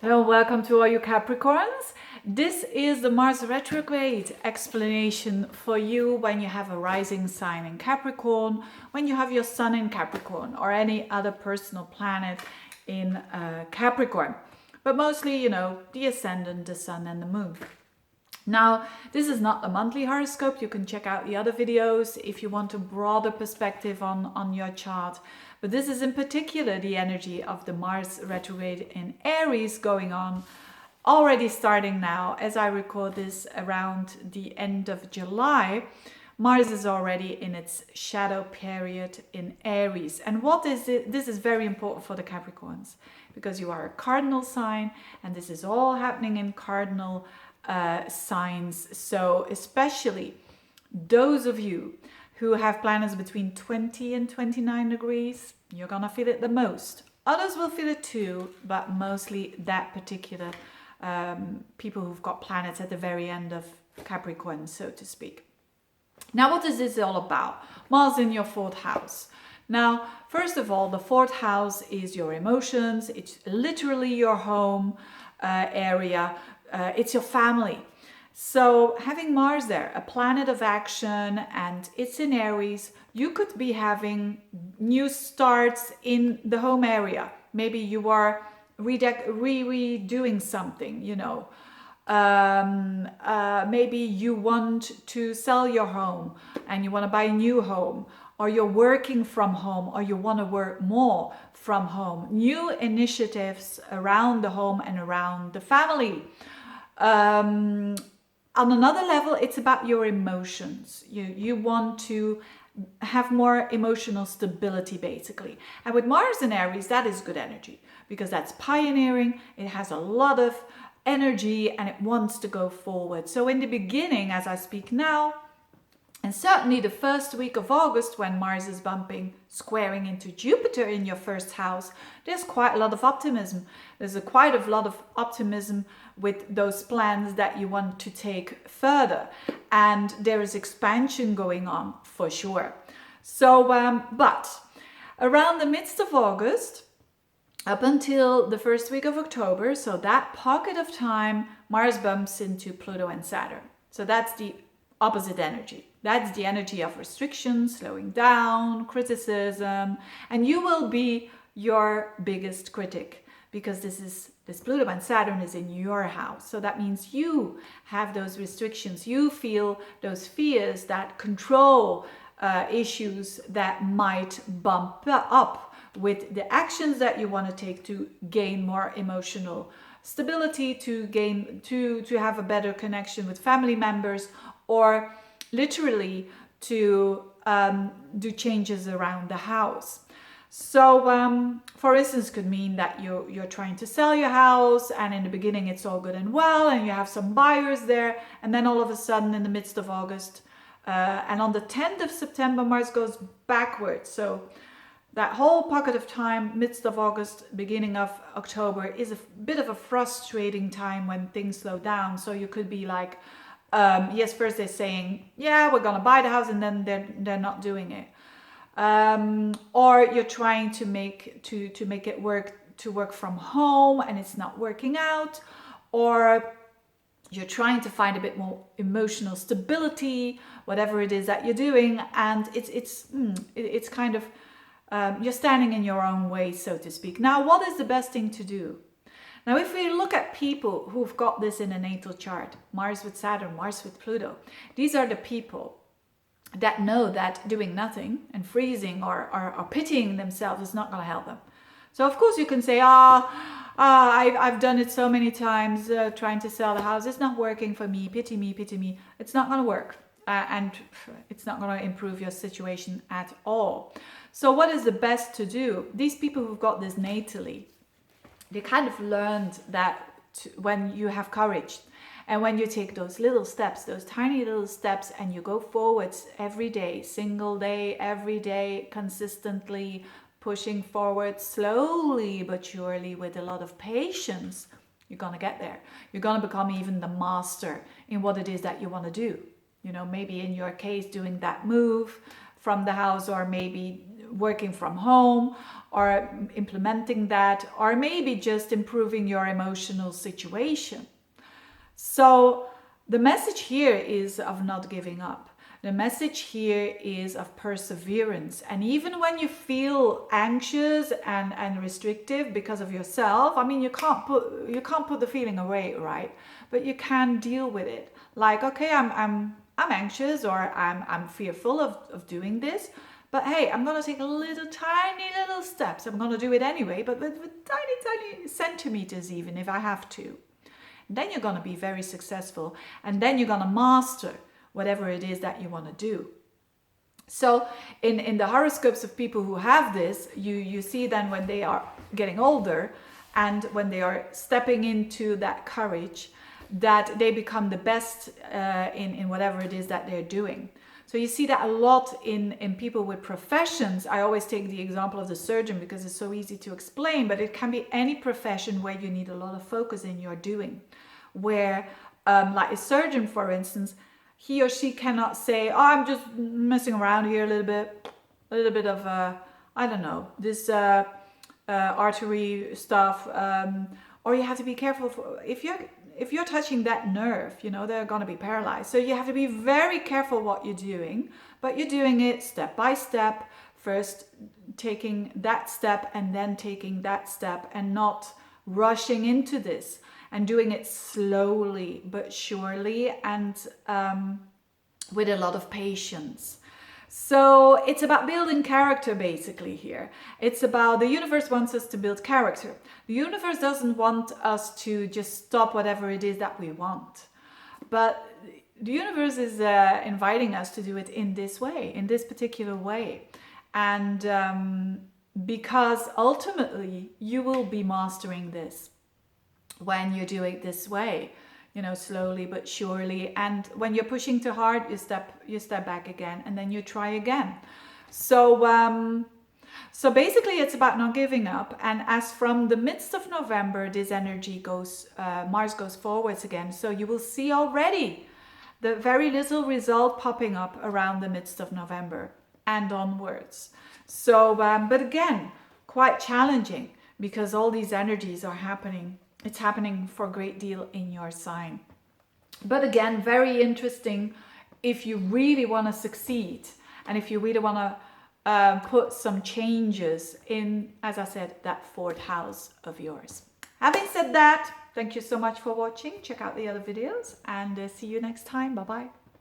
Hello, welcome to all you Capricorns. This is the Mars retrograde explanation for you when you have a rising sign in Capricorn, when you have your sun in Capricorn, or any other personal planet in Capricorn. But mostly, the ascendant, the sun, and the moon. Now, this is not a monthly horoscope. You can check out the other videos if you want a broader perspective on your chart. But this is in particular the energy of the Mars retrograde in Aries going on, already starting now. As I record this around the end of July, Mars is already in its shadow period in Aries. And what is it? This is very important for the Capricorns because you are a cardinal sign and this is all happening in cardinal signs. So especially those of you who have planets between 20 and 29 degrees, you're gonna feel it the most. Others will feel it too, but mostly that particular people who've got planets at the very end of Capricorn, so to speak. Now, what is this all about? Mars in your fourth house. Now, first of all, the fourth house is your emotions. It's literally your home area. It's your family. So having Mars there, a planet of action, and it's in Aries, you could be having new starts in the home area. Maybe you are redoing something, maybe you want to sell your home and you want to buy a new home, or you're working from home, or you want to work more from home. New initiatives around the home and around the family. On another level, it's about your emotions. You want to have more emotional stability, basically. And with Mars in Aries, that is good energy because that's pioneering. It has a lot of energy and it wants to go forward. So in the beginning, as I speak now, and certainly the first week of August, when Mars is squaring into Jupiter in your first house, there's quite a lot of optimism. There's quite a lot of optimism with those plans that you want to take further. And there is expansion going on for sure. So, but around the midst of August, up until the first week of October, so that pocket of time, Mars bumps into Pluto and Saturn. So that's the opposite energy. That's the energy of restriction, slowing down, criticism, and you will be your biggest critic because this Pluto and Saturn is in your house. So that means you have those restrictions. You feel those fears, that control issues that might bump up with the actions that you want to take to gain more emotional stability, to have a better connection with family members, or literally to do changes around the house. So, for instance, could mean that you're trying to sell your house, and in the beginning it's all good and well, and you have some buyers there, and then all of a sudden, in the midst of August, and on the 10th of September, Mars goes backwards. So that whole pocket of time, midst of August, beginning of October, is a bit of a frustrating time when things slow down. So you could be like, yes, first they're saying, yeah, we're gonna buy the house, and then they're not doing it. Or you're trying to make it work from home and it's not working out, or you're trying to find a bit more emotional stability, whatever it is that you're doing, and it's kind of you're standing in your own way, so to speak. Now, what is the best thing to do? Now, if we look at people who've got this in a natal chart, Mars with Saturn, Mars with Pluto, these are the people that know that doing nothing and freezing or pitying themselves is not going to help them. So, of course, you can say, I've done it so many times, trying to sell the house. It's not working for me. Pity me, pity me. It's not going to work. And it's not going to improve your situation at all. So what is the best to do? These people who've got this natally, they kind of learned that when you have courage and when you take those little steps, those tiny little steps, and you go forwards every day, single day, every day, consistently pushing forward slowly but surely with a lot of patience, you're going to get there. You're going to become even the master in what it is that you want to do. Maybe in your case, doing that move from the house, or maybe working from home or implementing that, or maybe just improving your emotional situation. So the message here is of not giving up. The message here is of perseverance. And even when you feel anxious and restrictive because of yourself, I mean, you can't put the feeling away, right? But you can deal with it. Like, okay, I'm anxious, or I'm fearful of doing this. But hey, I'm going to take tiny little steps. I'm going to do it anyway, but with tiny centimeters even, if I have to. Then you're going to be very successful. And then you're going to master whatever it is that you want to do. So in the horoscopes of people who have this, you see then when they are getting older and when they are stepping into that courage, that they become the best in whatever it is that they're doing. So you see that a lot in people with professions. I always take the example of the surgeon because it's so easy to explain, but it can be any profession where you need a lot of focus in your doing. Where, like a surgeon, for instance, he or she cannot say, oh, I'm just messing around here a little bit of, I don't know, this artery stuff. Or you have to be careful for, if you're touching that nerve, you know, they're going to be paralyzed. So you have to be very careful what you're doing, but you're doing it step by step, first taking that step and then taking that step, and not rushing into this, and doing it slowly but surely, and with a lot of patience. So it's about building character basically here. It's about, the universe wants us to build character. The universe doesn't want us to just stop whatever it is that we want. But the universe is inviting us to do it in this way, in this particular way. And because ultimately you will be mastering this when you do it this way, you know, slowly but surely. And when you're pushing too hard, you step back again, and then you try again. So so basically it's about not giving up. And as from the midst of November, this energy goes, Mars goes forwards again. So you will see already the very little result popping up around the midst of November and onwards. So, but again, quite challenging because all these energies are happening. It's happening for a great deal in your sign. But again, very interesting if you really want to succeed and if you really want to put some changes in, as I said, that fourth house of yours. Having said that, thank you so much for watching. Check out the other videos and see you next time. Bye-bye.